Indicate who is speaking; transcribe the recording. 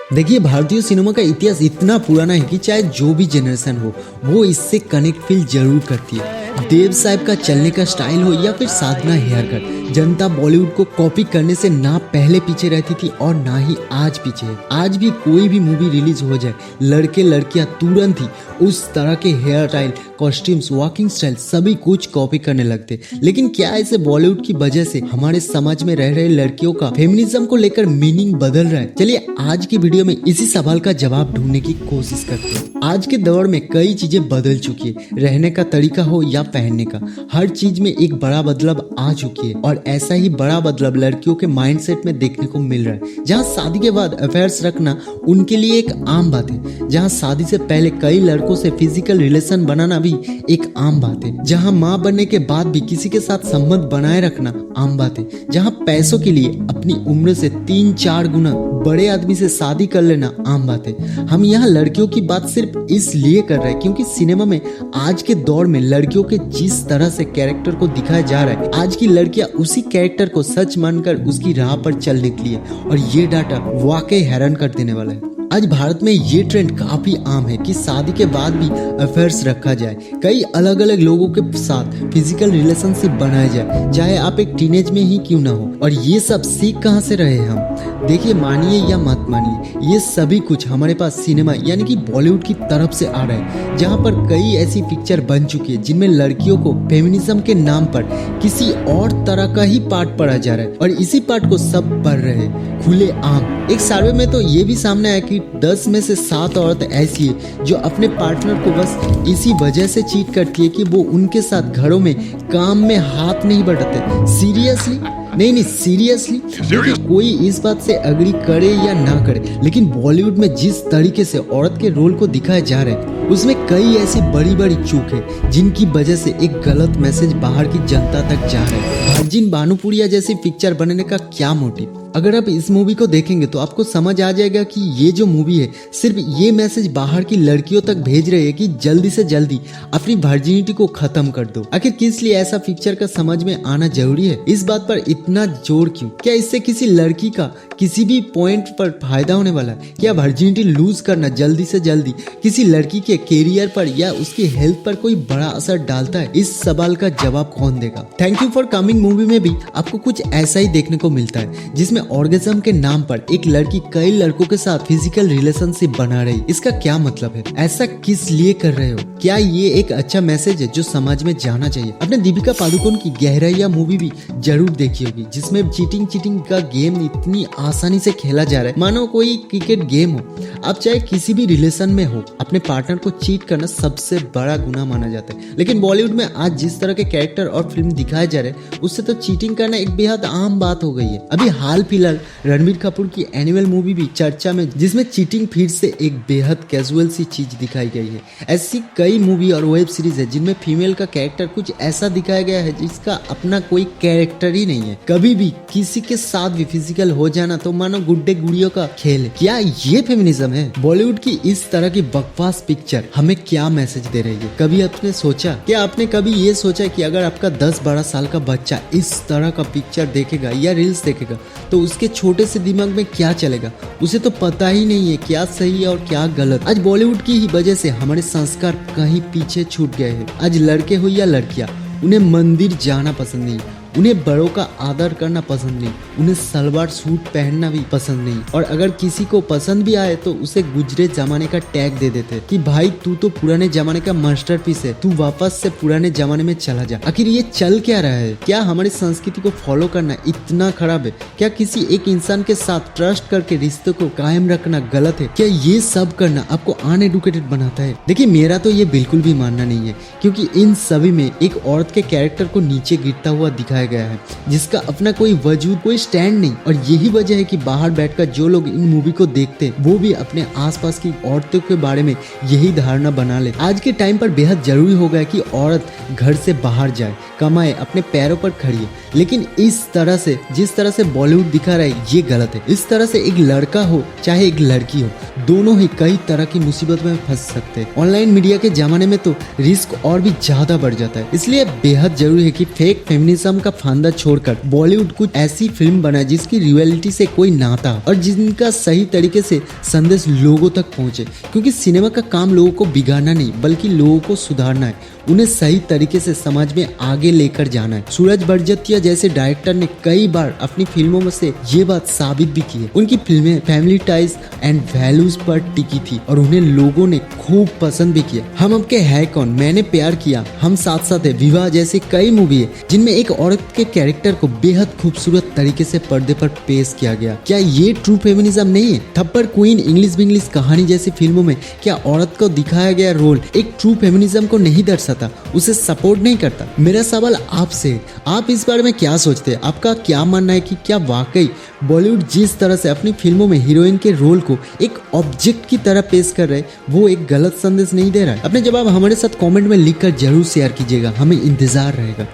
Speaker 1: देखिए, भारतीय सिनेमा का इतिहास इतना पुराना है कि चाहे जो भी जनरेशन हो वो इससे कनेक्ट फील जरूर करती है। देव साहब का चलने का स्टाइल हो या फिर साधना हेयर कट, जनता बॉलीवुड को कॉपी करने से ना पहले पीछे रहती थी और ना ही आज पीछे है। आज भी कोई भी मूवी रिलीज हो जाए, लड़के लड़कियां तुरंत ही उस तरह के hair style, costumes, walking style सभी कुछ कॉपी करने लगते। लेकिन क्या ऐसे बॉलीवुड की वजह से हमारे समाज में रह रहे लड़कियों का फेमिनिज्म को लेकर मीनिंग बदल रहा है? चलिए आज की वीडियो में इसी सवाल का जवाब ढूंढने की कोशिश करते हैं। आज के दौर में कई चीजें बदल चुकी है, रहने का तरीका हो या पहनने का, हर चीज में एक बड़ा बदलाव आ चुकी है। और ऐसा ही बड़ा बदलाव लड़कियों के माइंडसेट में देखने को मिल रहा है, जहां शादी के बाद अफेयर्स रखना उनके लिए एक आम बात है, जहां शादी से पहले कई लड़कों से फिजिकल रिलेशन बनाना भी एक आम बात है, जहां माँ बनने के बाद भी किसी के साथ संबंध बनाए रखना आम बात है, जहां पैसों के लिए अपनी उम्र से 3-4 गुना बड़े आदमी से शादी कर लेना आम बात है। हम यहाँ लड़कियों की बात सिर्फ इसलिए कर रहे हैं क्योंकि सिनेमा में आज के दौर में लड़कियों के जिस तरह से कैरेक्टर को दिखाया जा रहा है, आज की लड़कियां उसी कैरेक्टर को सच मानकर उसकी राह पर चल निकली है। और ये डाटा वाकई हैरान कर देने वाला है। आज भारत में ये ट्रेंड काफी आम है कि शादी के बाद भी अफेयर्स रखा जाए, कई अलग अलग लोगों के साथ फिजिकल रिलेशनशिप बनाया जाए, चाहे आप एक टीनेज में ही क्यों ना हो। और ये सब सीख कहाँ से रहे हम? देखिए, मानिए या मत मानिए, ये सभी कुछ हमारे पास सिनेमा यानी कि बॉलीवुड की तरफ से आ रहा है, जहाँ पर कई ऐसी पिक्चर बन चुकी है जिनमें लड़कियों को फेमिनिज्म के नाम पर किसी और तरह का ही पार्ट पढ़ा जा रहा है और इसी पार्ट को सब पढ़ रहे हैं खुले आम। एक सर्वे में तो ये भी सामने आया कि 10 में से 7 औरत ऐसी है जो अपने पार्टनर को बस इसी वजह से चीट करती है कि वो उनके साथ घरों में काम में हाथ नहीं बटाते। सीरियसली? नहीं, सीरियसली। देखिए, कोई इस बात से अग्री करे या ना करे, लेकिन बॉलीवुड में जिस तरीके से औरत के रोल को दिखाया जा रहा है उसमें कई ऐसी बड़ी बड़ी चूक है जिनकी वजह से एक गलत मैसेज बाहर की जनता तक जा रहा है। वर्जिन भानुपुरिया जैसी पिक्चर बनाने का क्या मोटिव? अगर आप इस मूवी को देखेंगे तो आपको समझ आ जाएगा कि ये जो मूवी है सिर्फ ये मैसेज बाहर की लड़कियों तक भेज रही है कि जल्दी से जल्दी अपनी वर्जिनिटी को खत्म कर दो। आखिर किस लिए ऐसा पिक्चर का समझ में आना जरूरी है? इस बात पर इतना जोर क्यों? क्या इससे किसी लड़की का किसी भी पॉइंट पर फायदा होने वाला है? क्या वर्जिनिटी लूज करना जल्दी से जल्दी किसी लड़की के कैरियर पर या उसकी हेल्थ पर कोई बड़ा असर डालता है? इस सवाल का जवाब कौन देगा? Thank you for coming movie में भी आपको कुछ ऐसा ही देखने को मिलता है, जिसमें ऑर्गेज्म के नाम पर एक लड़की कई लड़कों के साथ फिजिकल रिलेशनशिप बना रही। इसका क्या मतलब है? ऐसा किस लिए कर रहे हो? क्या ये एक अच्छा मैसेज है जो समाज में जाना चाहिए? आपने दीपिका पादुकोण की गहराइयां मूवी भी जरूर देखी होगी, जिसमें चीटिंग का गेम इतनी आसानी से खेला जा रहा है मानो कोई क्रिकेट गेम हो। आप चाहे किसी भी रिलेशन में हो, अपने पार्टनर को चीट करना सबसे बड़ा गुनाह माना जाता है। लेकिन बॉलीवुड में आज जिस तरह के कैरेक्टर और फिल्म दिखाए जा रहे हैं उससे तो चीटिंग करना एक बेहद आम बात हो गई है। अभी हाल फिलहाल रणबीर कपूर की एनिमल मूवी भी चर्चा में, जिसमें चीटिंग फिर से एक बेहद कैजुअल सी चीज दिखाई गई है। ऐसी कई मूवी और वेब सीरीज है जिनमें फीमेल का कैरेक्टर कुछ ऐसा दिखाया गया है जिसका अपना कोई कैरेक्टर ही नहीं है। कभी भी किसी के साथ भी फिजिकल हो जाना तो मानो गुड्डे गुड़ियों का खेल है। क्या ये फेमिनिज्म है? बॉलीवुड की इस तरह की बकवास पिक्चर हमें क्या मैसेज दे रही है? कभी आपने सोचा, क्या आपने कभी ये सोचा कि अगर आपका 10-12 साल का बच्चा इस तरह का पिक्चर देखेगा या रील्स देखेगा तो उसके छोटे से दिमाग में क्या चलेगा? उसे तो पता ही नहीं है क्या सही है और क्या गलत। आज बॉलीवुड की ही वजह से हमारे संस्कार कहीं पीछे छूट गए हैं। आज लड़के हो या लड़कियां, उन्हें मंदिर जाना पसंद नहीं, उन्हें बड़ों का आदर करना पसंद नहीं, उन्हें सलवार सूट पहनना भी पसंद नहीं। और अगर किसी को पसंद भी आए तो उसे गुजरे जमाने का टैग दे देते कि भाई तू तो पुराने जमाने का मास्टरपीस है, तू वापस से पुराने जमाने में चला जा। आखिर ये चल क्या रहा है? क्या हमारी संस्कृति को फॉलो करना इतना खराब है? क्या किसी एक इंसान के साथ ट्रस्ट करके रिश्ते को कायम रखना गलत है? क्या ये सब करना आपको अनएडुकेटेड बनाता है? देखिए, मेरा तो ये बिल्कुल भी मानना नहीं है, क्योंकि इन सभी में एक औरत के कैरेक्टर को नीचे गिरता हुआ दिखाया गया है, जिसका अपना कोई वजूद, कोई स्टैंड नहीं। और यही वजह है कि बाहर बैठकर जो लोग इन मूवी को देखते हैं वो भी अपने आसपास की औरतों के बारे में यही धारणा बना ले। आज के टाइम पर बेहद जरूरी हो गया कि औरत घर से बाहर जाए, कमाए, अपने पैरों पर खड़ी है। लेकिन इस तरह से, जिस तरह से बॉलीवुड दिखा रहा है, ये गलत है। इस तरह से एक लड़का हो चाहे एक लड़की हो, दोनों ही कई तरह की मुसीबत में फंस सकते हैं। ऑनलाइन मीडिया के जमाने में तो रिस्क और भी ज्यादा बढ़ जाता है। इसलिए बेहद जरूरी है कि फेक फेमिनिज्म का फंदा छोड़कर बॉलीवुड कुछ ऐसी फिल्म बनाए जिसकी रियलिटी से कोई नाता और जिनका सही तरीके से संदेश लोगों तक पहुंचे, क्योंकि सिनेमा का काम लोगों को बिगाड़ना नहीं बल्कि लोगों को सुधारना है, उन्हें सही तरीके से समाज में आगे लेकर जाना है। सूरज बड़जत्या जैसे डायरेक्टर ने कई बार अपनी फिल्मों में से ये बात साबित भी की है। उनकी फिल्में फैमिली टाइज एंड वैल्यूज पर टिकी थी और उन्हें लोगों ने खूब पसंद भी किया। हम आपके है कौन, मैंने प्यार किया, हम साथ साथ है, विवाह जैसी कई मूवी है जिनमें एक औरत के कैरेक्टर को बेहद खूबसूरत तरीके से पर्दे पर पेश किया गया। क्या ये ट्रू फेमिनिज्म नहीं है? थप्पड़, क्वीन, इंग्लिश बिंग्लिश कहानी जैसी फिल्मों में क्या औरत को दिखाया गया रोल एक ट्रू फेमिनिज्म को नहीं दर्शाता, उसे सपोर्ट नहीं करता? मेरा सवाल आपसे है, आप इस बारे में क्या सोचते हैं? आपका क्या मानना है कि क्या वाकई बॉलीवुड जिस तरह से अपनी फिल्मों में हीरोइन के रोल को एक ऑब्जेक्ट की तरह पेश कर रहे हैं वो एक गलत संदेश नहीं दे रहा है? अपने जवाब हमारे साथ कमेंट में लिखकर जरूर शेयर कीजिएगा, हमें इंतजार रहेगा।